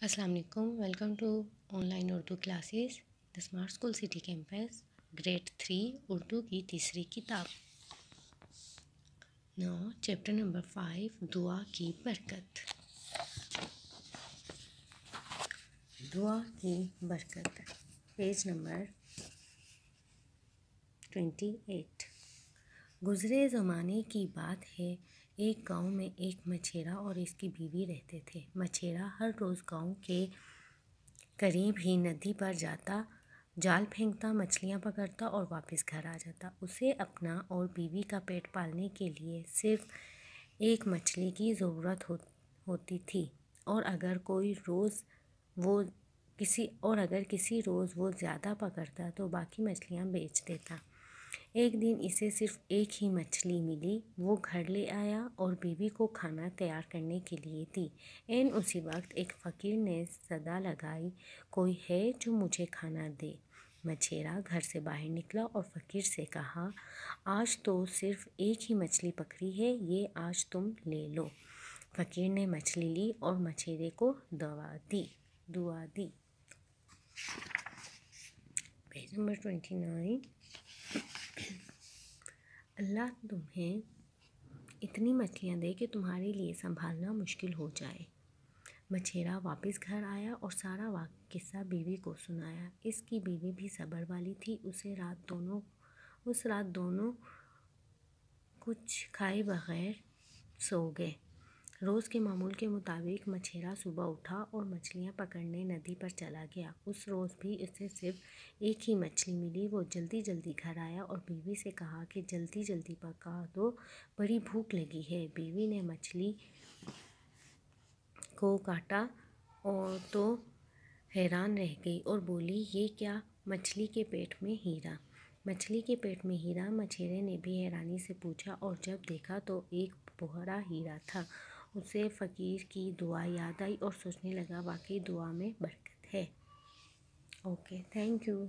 السلام علیکم. Welcome to online Urdu classes the smart school city campus grade 3 Urdu کی تیسری کتاب. نو چیپٹر نمبر 5 دعا کی برکت. دعا کی برکت پیج نمبر 28. گزرے زمانے کی بات ہے. ایک گاؤں میں ایک مچھیرا اور اس کی بیوی رہتے تھے. مچھیرا ہر روز گاؤں کے قریب ہی ندی پر جاتا، جال پھینکتا، مچھلیاں پکڑتا اور واپس گھر آ جاتا. اسے اپنا اور بیوی کا پیٹ پالنے کے لیے صرف ایک مچھلی کی ضرورت ہوتی تھی، اور اگر کسی روز وہ زیادہ پکڑتا تو باقی مچھلیاں بیچ دیتا. ایک دن اسے صرف ایک ہی مچھلی ملی. وہ گھر لے آیا اور بیوی کو کھانا تیار کرنے کے لیے دی. اسی وقت ایک فقیر نے صدا لگائی، کوئی ہے جو مجھے کھانا دے. مچھیرا گھر سے باہر نکلا اور فقیر سے کہا، آج تو صرف ایک ہی مچھلی پکڑی ہے، یہ آج تم لے لو. فقیر نے مچھلی لی اور مچھیرے کو دعا دی. Page number 29. اللہ تمہیں اتنی مچھلیاں دے کہ تمہارے لیے سنبھالنا مشکل ہو جائے. مچھیرا واپس گھر آیا اور سارا قصہ بیوی کو سنایا. اس کی بیوی بھی صبر والی تھی. اس رات دونوں کچھ کھائے بغیر سو گئے. روز کے معمول کے مطابق مچھیرا صبح اٹھا اور مچھلیاں پکڑنے ندی پر چلا گیا. اس روز بھی اسے صرف ایک ہی مچھلی ملی. وہ جلدی گھر آیا اور بیوی سے کہا کہ جلدی پکا دو، بڑی بھوک لگی ہے. بیوی نے مچھلی کو کاٹا اور تو حیران رہ گئی اور بولی، یہ کیا؟ مچھلی کے پیٹ میں ہیرا. مچھلی کے پیٹ میں ہیرا؟ مچھیرے نے بھی حیرانی سے پوچھا، اور جب دیکھا تو ایک بڑا ہیرا تھا. اسے فقیر کی دعا یاد آئی اور سوچنے لگا، واقعی دعا میں برکت ہے. Okay, thank you.